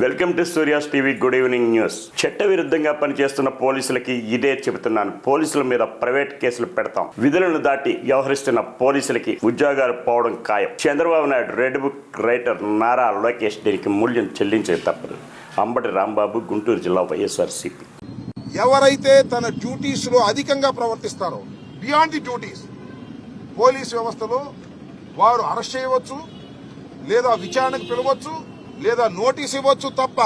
Welcome to Surya's TV good evening news. చట్టవిరుద్ధంగా పనిచేస్తున్న పోలీసులకి ఇదే చెబుతున్నాను. పోలీసుల మీద ప్రైవేట్ కేసులు పెడతాం. విధులను దాటి వ్యవహరిస్తున్న పోలీసులకి ఉద్యోగాలు పోవడం ఖాయం. Chandrababu Naidu red book writer Nara Lokesh దీనికి మూల్యం చెల్లించే తప్పదు. అంబటి రాంబాబు, గుంటూరు జిల్లా, వైఎస్ఆర్సీపీ. ఎవరైతే తన డ్యూటీస్ లో అధికంగా ప్రవర్తిస్తారో, బియాండ్ ది డ్యూటీస్, పోలీస్ వ్యవస్థలో వారు అరెస్ట్ చేయవచ్చు, లేదా విచారణకు పిలవచ్చు, లేదా నోటీస్ ఇవ్వచ్చు తప్ప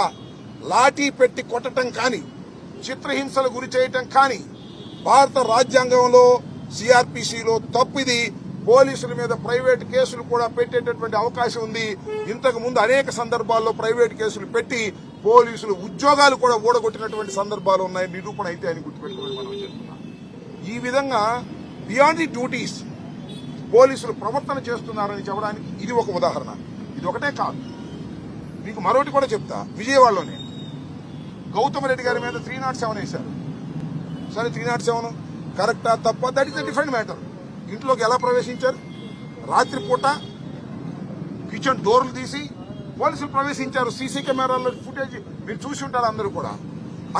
లాఠీ పెట్టి కొట్టడం కానీ, చిత్రహింసలు గురి చేయటం కానీ భారత రాజ్యాంగంలో సిఆర్పిసిలో తప్పిది. పోలీసుల మీద ప్రైవేట్ కేసులు కూడా పెట్టేటటువంటి అవకాశం ఉంది. ఇంతకు ముందు అనేక సందర్భాల్లో ప్రైవేట్ కేసులు పెట్టి పోలీసులు ఉద్యోగాలు కూడా ఊడగొట్టినటువంటి సందర్భాలు ఉన్నాయి. నిరూపణ అయితే అని గుర్తుపెట్టుకోవాలి మనం చేస్తున్నాం. ఈ విధంగా బియాండ్ ది డ్యూటీస్ పోలీసులు ప్రవర్తన చేస్తున్నారని చెప్పడానికి ఇది ఒక ఉదాహరణ. ఇది ఒకటే కాదు, మీకు మరొకటి కూడా చెప్తా. విజయవాడలోనే గౌతమ్ రెడ్డి గారి మీద 307 వేశారు. సరే, 307 కరెక్టా తప్ప, that is the different matter. ఇంట్లోకి ఎలా ప్రవేశించారు? రాత్రిపూట కిచెన్ డోర్లు తీసి పోలీసులు ప్రవేశించారు. సీసీ కెమెరాల్లో ఫుటేజ్ మీరు చూసి ఉంటారు అందరూ కూడా.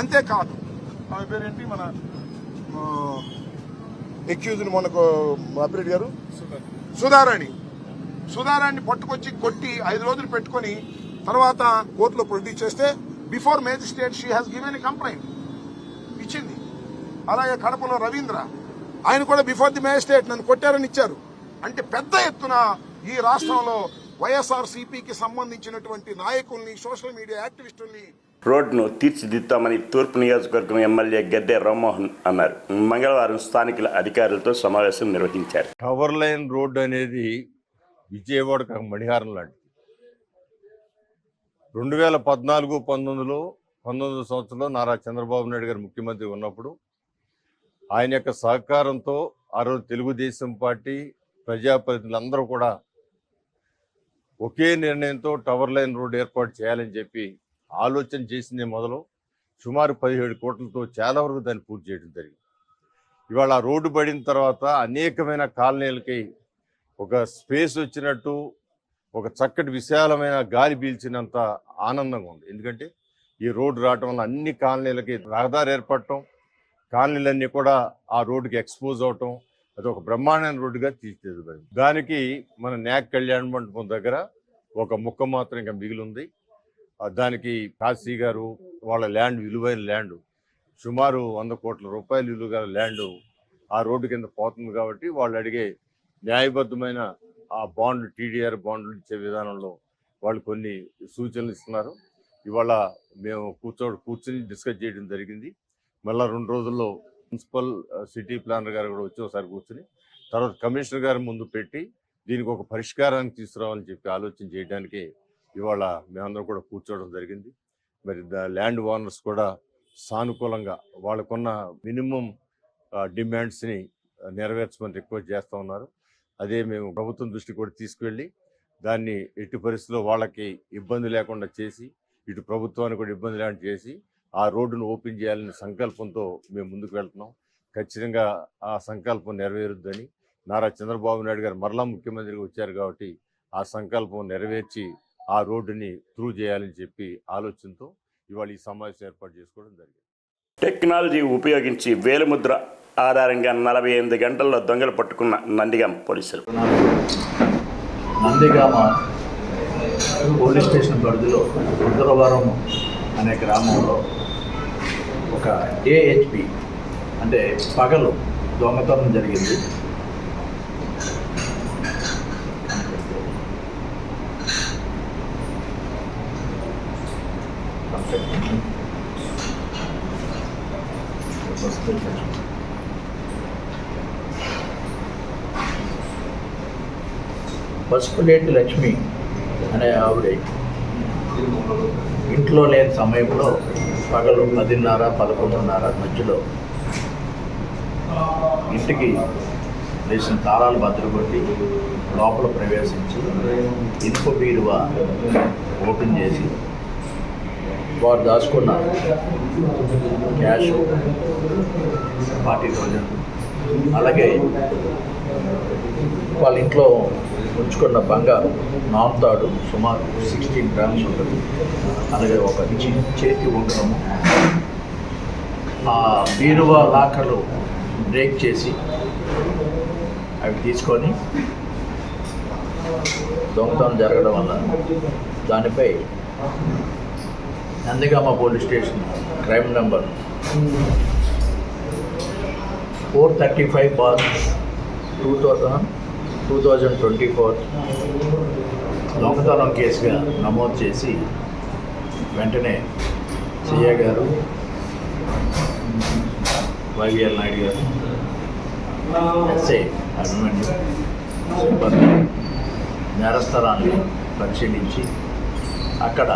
అంతేకాదు, ఆమె పేరేంటి, మన ఎక్యూజ్డ్ మనకు అప్పిరెడ్డి గారు, సుధారాణి పట్టుకొచ్చి కొట్టి 5 రోజులు పెట్టుకుని తర్వాత కోర్టులో ప్రొడ్యూస్ చేస్తే before magistrate she has given a complaint ఇచ్చింది. అలాగే కడపలో రవీంద్ర, ఆయన కూడా బిఫోర్ ది మేజిస్ట్రేట్ నన్ను కొట్టారని ఇచ్చారు. అంటే పెద్ద ఎత్తున ఈ రాష్ట్రంలో వైఎస్ఆర్సీపీకి సంబంధించినటువంటి నాయకుల్ని, సోషల్ మీడియా యాక్టివిస్టుల్ని రోడ్డును తీర్చిదిద్దామని తూర్పు నియోజకవర్గం ఎమ్మెల్యే గద్దె రామ్మోహన్ అన్నారు. మంగళవారం స్థానికుల అధికారులతో సమావేశం నిర్వహించారు. టవర్ లైన్ రోడ్డు అనేది విజయవాడకు మణిహారం లాంటిది. 2014-19 సంవత్సరంలో నారా చంద్రబాబు నాయుడు గారు ముఖ్యమంత్రి ఉన్నప్పుడు ఆయన యొక్క సహకారంతో ఆ రోజు తెలుగుదేశం పార్టీ ప్రజాప్రతినిధులందరూ కూడా ఒకే నిర్ణయంతో టవర్ లైన్ రోడ్డు ఏర్పాటు చేయాలని చెప్పి ఆలోచన చేసిందే మొదలు సుమారు 17 కోట్లతో చాలా వరకు దాన్ని పూర్తి చేయడం జరిగింది. ఇవాళ ఆ రోడ్డు పడిన తర్వాత అనేకమైన కాలనీలకి ఒక స్పేస్ వచ్చినట్టు, ఒక చక్కటి విశాలమైన గాలి పీల్చినంత ఆనందంగా ఉంది. ఎందుకంటే ఈ రోడ్డు రావటం వల్ల అన్ని కాలనీలకి రహదారి ఏర్పడటం, కాలనీలన్నీ కూడా ఆ రోడ్డుకి ఎక్స్పోజ్ అవటం, అది ఒక బ్రహ్మాండమైన రోడ్డుగా తీర్చిదిద్దబడింది. దానికి మన న్యాక్ కళ్యాణ మండపం దగ్గర ఒక ముక్క మాత్రం ఇంకా మిగిలి ఉంది. దానికి కాశీ గారు వాళ్ళ ల్యాండ్, విలువైన ల్యాండ్, సుమారు 100 కోట్ల రూపాయలు విలువ గల ల్యాండ్ ఆ రోడ్డు కింద పోతుంది. కాబట్టి వాళ్ళు అడిగే న్యాయబద్ధమైన ఆ బాండ్, టీడీఆర్ బాండ్లు ఇచ్చే విధానంలో వాళ్ళు కొన్ని సూచనలు ఇస్తున్నారు. ఇవాళ మేము కూర్చొని డిస్కస్ చేయడం జరిగింది. మళ్ళీ 2 రోజుల్లో మున్సిపల్ సిటీ ప్లానర్ గారు కూడా వచ్చి ఒకసారి కూర్చుని తర్వాత కమిషనర్ గారి ముందు పెట్టి దీనికి ఒక పరిష్కారాన్ని తీసుకురావాలని చెప్పి ఆలోచన చేయడానికి ఇవాళ మేమందరం కూడా కూర్చోవడం జరిగింది. మరి ల్యాండ్ ఓనర్స్ కూడా సానుకూలంగా వాళ్ళకున్న మినిమం డిమాండ్స్ని నెరవేర్చమని రిక్వెస్ట్ చేస్తూ ఉన్నారు. అదే మేము ప్రభుత్వం దృష్టికి కూడా తీసుకువెళ్ళి దాన్ని ఎట్టి పరిస్థితుల్లో వాళ్ళకి ఇబ్బంది లేకుండా చేసి, ఇటు ప్రభుత్వానికి కూడా ఇబ్బంది లేకుండా చేసి ఆ రోడ్డును ఓపెన్ చేయాలనే సంకల్పంతో మేము ముందుకు వెళ్తున్నాం. ఖచ్చితంగా ఆ సంకల్పం నెరవేరుద్దని నారా చంద్రబాబు నాయుడు గారు మరలా ముఖ్యమంత్రిగా వచ్చారు కాబట్టి ఆ సంకల్పం నెరవేర్చి ఆ రోడ్డుని త్రూ చేయాలని చెప్పి ఆలోచనతో ఇవాళ ఈ సమావేశం ఏర్పాటు చేసుకోవడం జరిగింది. టెక్నాలజీ ఉపయోగించి వేలిముద్ర ఆధారంగా 48 గంటల్లో దొంగలు పట్టుకున్న నందిగామ పోలీసులు. నందిగామ పోలీస్ స్టేషన్ పరిధిలో ఉత్తరవరం అనే గ్రామంలో ఒక ఏహెచ్పి అంటే పగలు దొంగతనం జరిగింది. పసుపులేటి లక్ష్మి అనే ఆవిడ ఇంట్లో లేని సమయంలో పగలు 10:30, 11:30 మధ్యలో ఇంటికి వేసిన తాళాలు బద్దలుకొట్టి లోపల ప్రవేశించి ఇనుప బీరువా ఓపెన్ చేసి వారు దాచుకున్న క్యాష్ 40,000 అలాగే వాళ్ళ ఇంట్లో ఉంచుకున్న బంగారు నాలుతాడు సుమారు 16 గ్రామ్స్ ఉంటుంది. అలాగే ఒక చేతి ఉంగరము, ఆ బీరువా లాకర్లు బ్రేక్ చేసి అవి తీసుకొని దొంగతనం జరగడం వల్ల దానిపై Nandigama police station crime number 435/2024 దొంగతనం కేసుగా నమోదు చేసి వెంటనే సిఐ గారు, వైవిఎల్ నాయుడు గారు, ఎస్ఐ అభిమన్యు సిబ్బంది నేరస్థలాన్ని పరిశీలించి అక్కడ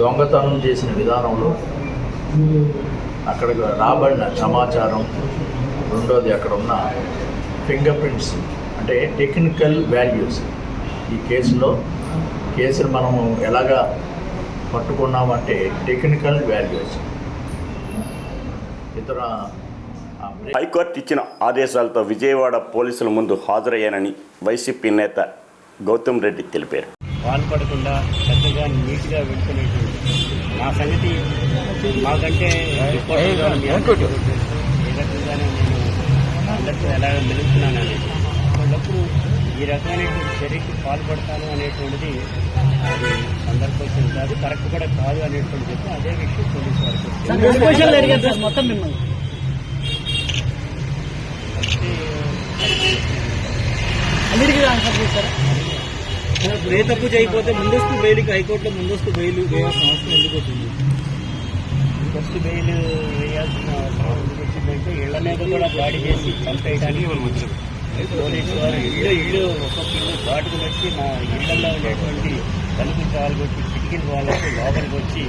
దొంగతనం చేసిన విధానంలో అక్కడికి రాబడిన సమాచారం, రెండోది అక్కడ ఉన్న ఫింగర్ ప్రింట్స్ అంటే టెక్నికల్ వాల్యూస్. ఈ కేసును మనము ఎలాగా పట్టుకున్నామంటే టెక్నికల్ వాల్యూస్. ఇతర హైకోర్టు ఇచ్చిన ఆదేశాలతో విజయవాడ పోలీసుల ముందు హాజరయ్యానని వైసీపీ నేత గౌతమ్ రెడ్డి తెలిపారు. పాల్పడకుండా చక్కగా నీట్గా వెళ్తున్నటువంటి నా సంగతి మాకంటే ఏ రకంగానే నేను అందరితో ఎలాగ మెలుగుతున్నాను అనేది అప్పుడు ఈ రకమైనటువంటి చర్యకి పాల్పడతాను అనేటువంటిది అది సందర్భోచితం కాదు, కరెక్ట్ కూడా కాదు అనేటువంటి చెప్పి అదే విషయం పోలీసు వారికి మొత్తం మిమ్మల్ని ఇప్పుడు ఏ తప్పు చేయకపోతే ముందస్తు బెయిల్కి హైకోర్టులో ముందస్తు బెయిల్ వేయాల్సిన అవసరం ఎందుకు వచ్చింది? ముందస్తు బెయిల్ వేయాల్సిన అవసరం ఎందుకు వచ్చిందంటే ఇళ్ల మీద కూడా దాడి చేసి చంపేయడానికి పోలీసు వారు ఇళ్ళు ఒక్కొక్క ఇల్లు దాటుకుని వచ్చి మా ఇళ్లలో ఉండేటువంటి తలుపులు పాల్గొచ్చి కిటికీలు వాళ్ళకి లోపలికి వచ్చి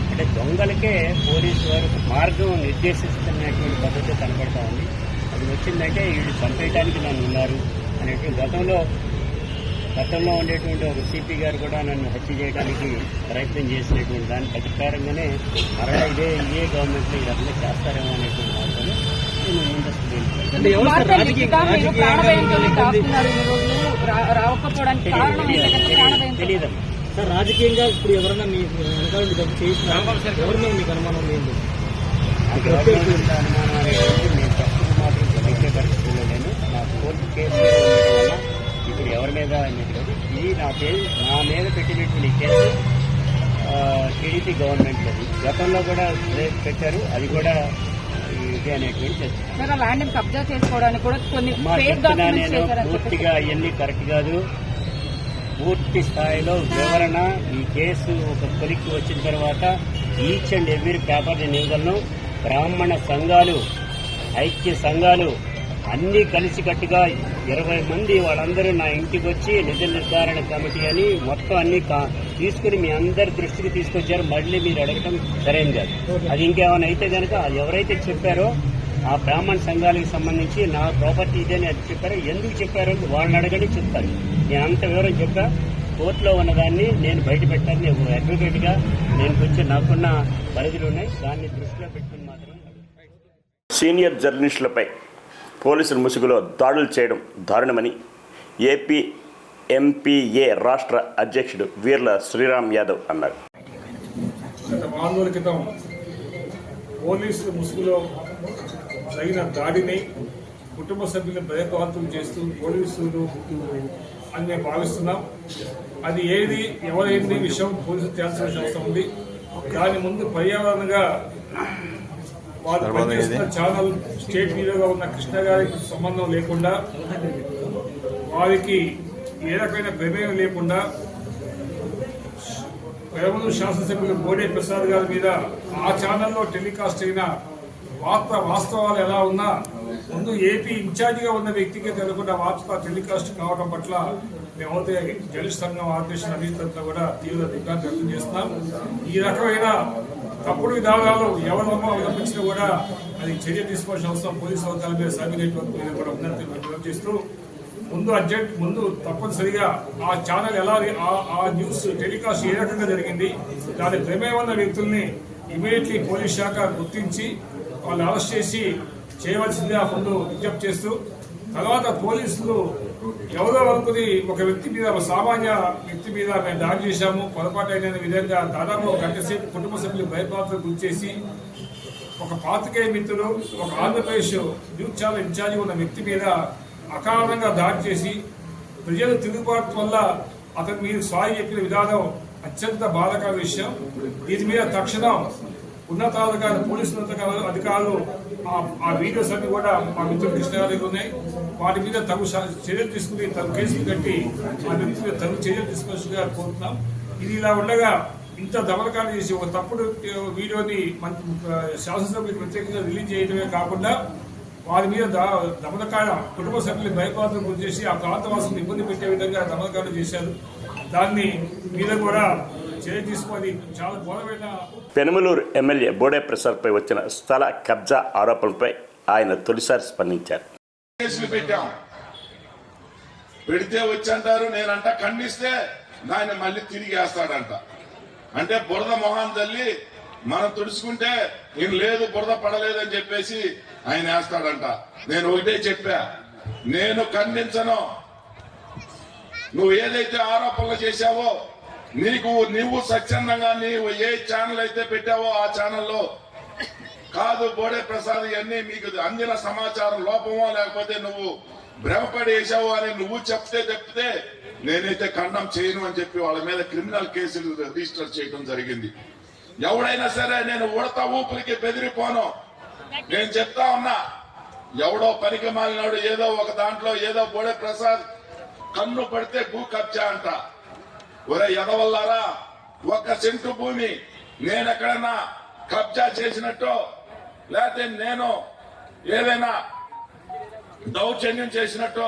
అంటే దొంగలకే పోలీసు వారు మార్గం నిర్దేశిస్తున్నటువంటి పద్ధతి కనబడతా ఉంది. అది వచ్చిందంటే వీళ్ళు చంపేయడానికి నన్ను ఉన్నారు అనేటువంటి గతంలో ఉండేటువంటి ఒక సిపి గారు కూడా నన్ను హత్య చేయడానికి ప్రయత్నం చేసినటువంటి దాని ప్రకారంగానే మరలా ఇదే గవర్నమెంట్లో ఈ రకంగా చేస్తారేమో అనేటువంటి మార్గంలో నేను ముందస్తు తెలియదమ్మా. సార్, రాజకీయంగా ఇప్పుడు ఎవరైనా మీ వెనకాల ఎవరిలో మీకు అనుమానం లేదు? అనుమానం అనేది నేను తప్పుకు మాత్రం జరిగే పరిస్థితుల్లో నేను నా కోర్టు కేసు వల్ల ఇప్పుడు ఎవరి మీద అనేది కాదు. ఇది నా మీద పెట్టినటువంటి కేసు టీడీపీ గవర్నమెంట్ అది గతంలో కూడా పెట్టారు. అది కూడా ఇది అనేటువంటి ల్యాండ్ కబ్జా చేసుకోవడానికి కూడా కొన్ని నేను పూర్తిగా అవన్నీ కరెక్ట్ కాదు. పూర్తి స్థాయిలో వివరణ ఈ కేసు ఒక కొలిక్కి వచ్చిన తర్వాత ఈచ్ అండ్ ఎవ్రీ పేపర్ నేను ఇవ్వగలను. బ్రాహ్మణ సంఘాలు, ఐక్య సంఘాలు అన్నీ కలిసికట్టుగా 20 మంది వాళ్ళందరూ నా ఇంటికి వచ్చి నిజ నిర్ధారణ కమిటీ అని మొత్తం అన్ని తీసుకుని మీ అందరి దృష్టికి తీసుకొచ్చారు. మళ్ళీ మీరు అడగటం సరైన కాదు. అది ఇంకేమైనా అయితే కనుక అది ఎవరైతే చెప్పారో ఆ బ్రాహ్మణ సంఘాలకు సంబంధించి నా ప్రాపర్టీ ఇదని అది చెప్పారో ఎందుకు చెప్పారో వాళ్ళని అడగని చెప్తాను. నేను అంత వివరం చెప్పా. కోర్టులో ఉన్నదాన్ని నేను బయట పెట్టాను. నేను అడ్వకేట్గా నేను కొంచెం నాకున్న పరిధులు ఉన్నాయి, దాన్ని దృష్టిలో పెట్టుకుని మాత్రం. సీనియర్ జర్నలిస్టులపై పోలీసుల ముసుగులో దాడులు చేయడం దారుణమని ఏపీ ఎంపీఏ రాష్ట్ర అధ్యక్షుడు వీర్ల శ్రీరామ్ యాదవ్ అన్నారు. గత 4 రోజుల క్రితం పోలీసుల ముసుగులో జరిగిన దాడిని కుటుంబ సభ్యులను భయభ్రాంతులు చేస్తూ పోలీసులు అని మేము భావిస్తున్నాం. అది ఏది ఎవరైంది విషయం పోలీసులు తేల్చాల్సిన అవసరం ఉంది. దాని ముందు పర్యావరణంగా వాళ్ళు పనిచేస్తున్న ఛానల్ స్టేట్ హీరోగా ఉన్న కృష్ణ గారికి సంబంధం లేకుండా, వారికి ఏ రకమైన ప్రమేయం లేకుండా పెరమలూరు శాసనసభ్యులు బోడే ప్రసాద్ గారి మీద ఆ ఛానల్లో టెలికాస్ట్ అయిన వాస్తవాలు ఎలా ఉన్నా ముందు ఏపీ ఇన్ఛార్జిగా ఉన్న వ్యక్తికే తెలియకుండా వార్త టెలికాస్ట్ కావడం పట్ల మేమైతే జర్నలిస్ట్ సంఘం ఆర్గనైజేషన్ అధిష్ఠంతో కూడా తీవ్ర దిగ్భ్రాంతి వ్యక్తం చేస్తున్నాం. ఈ రకమైన తప్పుడు విధానాలు ఎవరమ్మో అవలంబించినా కూడా అది చర్య తీసుకోవాల్సిన అవసరం పోలీసు వర్గాల మీద సాగినటువంటి కూడా ఉందని చేస్తూ ముందు తప్పనిసరిగా ఆ ఛానల్ ఎలా ఆ న్యూస్ టెలికాస్ట్ ఏ రకంగా జరిగింది, దాని ప్రమేయం ఉన్న వ్యక్తుల్ని ఇమీడియట్లీ పోలీస్ శాఖ గుర్తించి వాళ్ళు అరెస్ట్ చేసి చేయవలసిందిగా ముందు విజ్ఞప్తి చేస్తూ, తర్వాత పోలీసులు ఎవరో అనుకుని ఒక వ్యక్తి మీద, ఒక సామాన్య వ్యక్తి మీద మేము దాడి చేశాము, పొరపాటు అయిన విధంగా దాదాపు ఒక గంట సేపు కుటుంబ సభ్యులు భయపాత్రకు గురి చేసి ఒక పాత్రికేయ మిత్రులు, ఒక ఆంధ్రప్రదేశ్ న్యూస్ ఛానల్ ఇన్ఛార్జి ఉన్న వ్యక్తి మీద అకారణంగా దాడి చేసి ప్రజల తిరుగుబాటు వల్ల అతని మీద సాయి చెప్పిన విధానం అత్యంత బాధాకర విషయం. దీని మీద తక్షణం ఉన్నతాధికారులు, పోలీసు అధికారులు ఆ వీడియోస్ అన్ని కూడా మా మిత్రులు కృష్ణ గారికి ఉన్నాయి. వాటి మీద తగు చర్యలు తీసుకుని తగు కేసులు కట్టి ఆ వ్యక్తి మీద తగు చర్యలు తీసుకోవాల్సిందిగా కోరుతున్నాం. ఇది ఇలా ఉండగా ఇంత దమనకాలు చేసి ఒక తప్పుడు వీడియోని శాసనసభ్యులకు ప్రత్యేకంగా రిలీజ్ చేయడమే కాకుండా వారి మీద దమనకాండ, కుటుంబ సభ్యులు భయపాత్రకు గురి చేసి ఆ ప్రాంతవాసులను ఇబ్బంది పెట్టే విధంగా దమనకాండ చేశారు. దాన్ని మీద కూడా చర్య తీసుకొని చాలా ఘోరమైన. పెనుమలూరు ఎమ్మెల్యే బోడే ప్రసాద్పై వచ్చిన స్థల కబ్జా ఆరోపణలపై ఆయన తొలిసారి స్పందించారు. కేసులు పెట్టాం, పెడితే వచ్చంటారు, నేనంట ఖండిస్తే ఆయన మళ్ళీ తిరిగి వేస్తాడంట. అంటే బురద మొహం తల్లి మనం తుడుచుకుంటే నేను లేదు, బురద పడలేదని చెప్పేసి ఆయన వేస్తాడంట. నేను ఒకటే చెప్పా, నేను ఖండించను. నువ్వు ఏదైతే ఆరోపణలు చేశావో, నువ్వు స్వచ్ఛందంగా నీవు ఏ ఛానల్ అయితే పెట్టావో ఆ ఛానల్లో కాదు బోడే ప్రసాద్ ఇవన్నీ మీకు అందిన సమాచారం లోపమో లేకపోతే నువ్వు భ్రమపడి వేసావు అని నువ్వు చెప్తే నేనైతే ఖండం చేయను అని చెప్పి వాళ్ళ మీద క్రిమినల్ కేసులు రిజిస్టర్ చేయడం జరిగింది. ఎవడైనా సరే నేను ఉడత ఊపులకి బెదిరిపోను. నేను చెప్తా ఉన్నా, ఎవడో పనికి మాలినాడు ఏదో ఒక దాంట్లో ఏదో బోడే ప్రసాద్ కన్ను పడితే భూ కబ్జా అంట. ఒరే ఎదవల్లారా, 1 సెంటు భూమి నేను ఎక్కడైనా కబ్జా చేసినట్టు లేకపోతే నేను ఏదైనా దౌర్జన్యం చేసినట్టు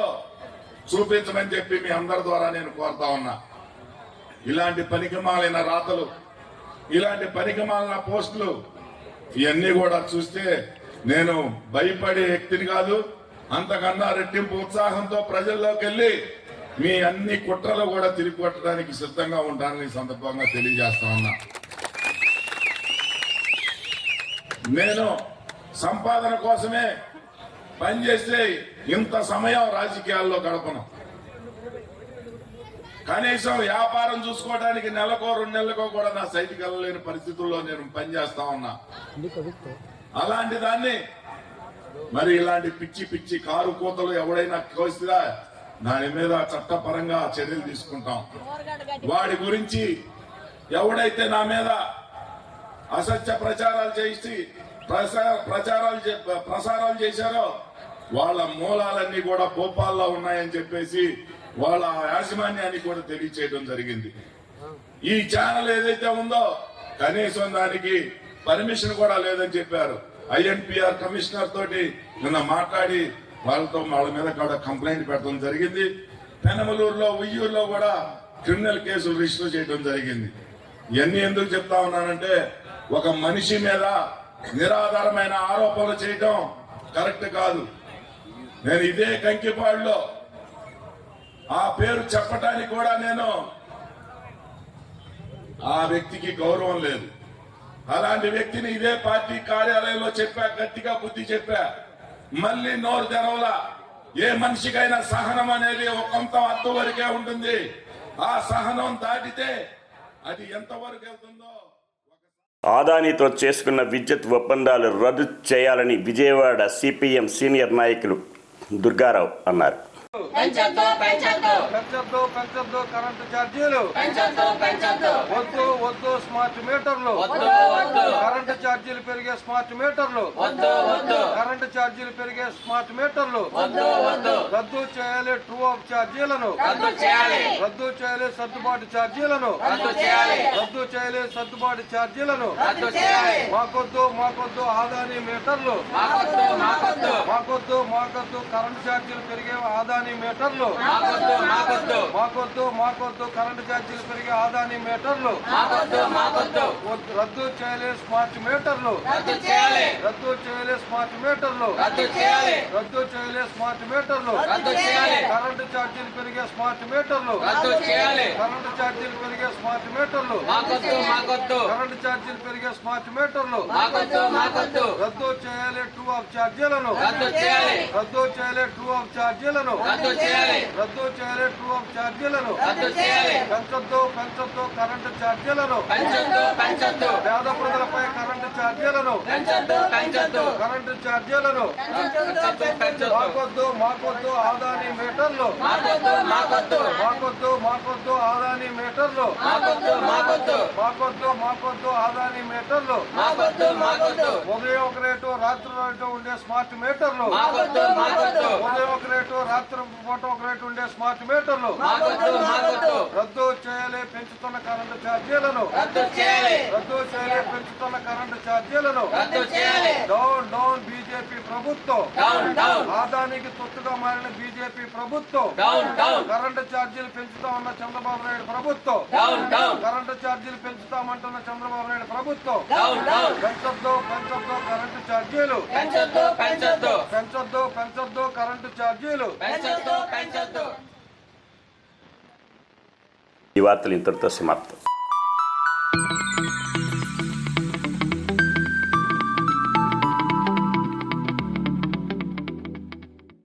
చూపించమని చెప్పి మీ అందరి ద్వారా నేను కోరుతా ఉన్నా. ఇలాంటి పనికిమాలిన రాతలు, ఇలాంటి పనికిమాలిన పోస్టులు ఇవన్నీ కూడా చూస్తే నేను భయపడే వ్యక్తిని కాదు. అంతకన్నా రెట్టింపు ఉత్సాహంతో ప్రజల్లోకి వెళ్లి మీ అన్ని కుట్రలు కూడా తిరిగి కొట్టడానికి సిద్ధంగా ఉంటానని సందర్భంగా తెలియజేస్తా ఉన్నా. నేను సంపాదన కోసమే పనిచేస్తే ఇంత సమయం రాజకీయాల్లో గడపను. కనీసం వ్యాపారం చూసుకోవడానికి నెలకో 2 నెలలకో కూడా నా సైట్కి వెళ్ళలేని పరిస్థితుల్లో నేను పనిచేస్తా ఉన్నా. అలాంటి దాన్ని మరి ఇలాంటి పిచ్చి పిచ్చి కారు కూతలు ఎవడైనా కోసినా దాని మీద చట్టపరంగా చర్యలు తీసుకుంటాం. వాడి గురించి ఎవడైతే నా మీద అసత్య ప్రచారాలు చేసి ప్రసారాలు చేశారో వాళ్ళ మూలాలన్నీ కూడా భోపాల్లో ఉన్నాయని చెప్పేసి వాళ్ళ యాజమాన్యానికి కూడా తెలియచేయడం జరిగింది. ఈ ఛానల్ ఏదైతే ఉందో కనీసం దానికి పర్మిషన్ కూడా లేదని చెప్పారు. ఐఎన్పిఆర్ కమిషనర్ తోటి నిన్న మాట్లాడి వాళ్ళ మీద కూడా కంప్లైంట్ పెట్టడం జరిగింది. పెనమలూరులో, ఉయ్యూరులో కూడా క్రిమినల్ కేసులు రిజిస్టర్ చేయడం జరిగింది. ఇవన్నీ ఎందుకు చెప్తా ఉన్నానంటే, ఒక మనిషి మీద నిరాధారమైన ఆరోపణలు చేయడం కరెక్ట్ కాదు. నేను ఇదే కంకిపాడులో ఆ పేరు చెప్పడానికి కూడా నేను ఆ వ్యక్తికి గౌరవం లేదు. అలాంటి వ్యక్తిని ఇదే పార్టీ కార్యాలయంలో చెప్పా, గట్టిగా బుద్ధి చెప్పా. మళ్ళీ నోరు తెరవలా. ఏ మనిషికైనా సహనం అనేది ఒక కొంత అర్థం వరకే ఉంటుంది. ఆ సహనం దాటితే అది ఎంతవరకు వెళ్తుందో. ఆదానితో చేసుకున్న విద్యుత్ ఒప్పందాలు రద్దు చేయాలని విజయవాడ సిపిఎం సీనియర్ నాయకులు దుర్గారావు అన్నారు. పెంచొద్దు కరెంటు ఛార్జీలు, వద్దు స్మార్ట్ మీటర్లు, కరెంటు ఛార్జీలు పెరిగే స్మార్ట్ మీటర్లు, కరెంటు ఛార్జీలు పెరిగే స్మార్ట్ మీటర్లు రద్దు చేయాలి. ట్రూ ఆఫ్ ఛార్జీలను రద్దు చేయాలి. సర్దుబాటు ఛార్జీలను రద్దు చేయాలి. సర్దుబాటు ఛార్జీలను మాకొద్దు ఆదాని మీటర్లు, మాకొద్దు మాకొద్దు కరెంటు ఛార్జీలు పెరిగే ఆదాని మీటర్లు మాకొద్దు కరెంటు ఛార్జీలు పెరిగే ఆదాని మీటర్లు రద్దు చేయలే స్మార్ట్ మీటర్లు రద్దు చేయలే స్మార్ట్ మీటర్లు రద్దు చేయలే స్మార్ట్ మీటర్లు కరెంటు ఛార్జీలు పెరిగే స్మార్ట్ మీటర్లు కరెంటు ఛార్జీలు పెరిగే స్మార్ట్ మీటర్లు కరెంటు ఛార్జీలు పెరిగే స్మార్ట్ మీటర్లు రద్దు చేయాలి ట్రూ ఆఫ్ ఛార్జీలను రద్దు చేయాలి ట్రూ ఆఫ్ ఛార్జీలను రద్దు చేయాలి ట్రూ ఆఫ్ ఛార్జీలను పెంచొద్దు కరెంటు ఛార్జీలను పేద ప్రజలపై కరెంటు ఛార్జీలను కరెంటు ఛార్జీలను మాకొద్దు ఆదాని మీటర్లు మాకొద్దు ఆదాని మీటర్లు మాకొద్దు ఆదాని మీటర్లు ఉదయం ఒక రేటు రాత్రి రేటు ఉండే స్మార్ట్ మీటర్లు ఉదయం ఒక రేటు రాత్రి పూట ఒక రేటు ఉండే స్మార్ట్ మీటర్లు రద్దు చేయాలి పెంచుతున్న కరెంటు ఛార్జీలను పెంచుతున్న కరెంటు ఛార్జీలను డౌన్ బీజేపీ ప్రభుత్వం ఆదానికి తొత్తుగా మారిన బీజేపీ ప్రభుత్వం కరెంటు ఛార్జీలు పెంచుతామన్న చంద్రబాబు నాయుడు ప్రభుత్వం కరెంటు ఛార్జీలు పెంచుతామంటున్న చంద్రబాబు నాయుడు ప్రభుత్వం పెంచొద్దు కరెంటు ఛార్జీలు పెంచొద్దు కరెంటు ఛార్జీలు ఈ వార్తలు ఇంతటితో సమాప్తం.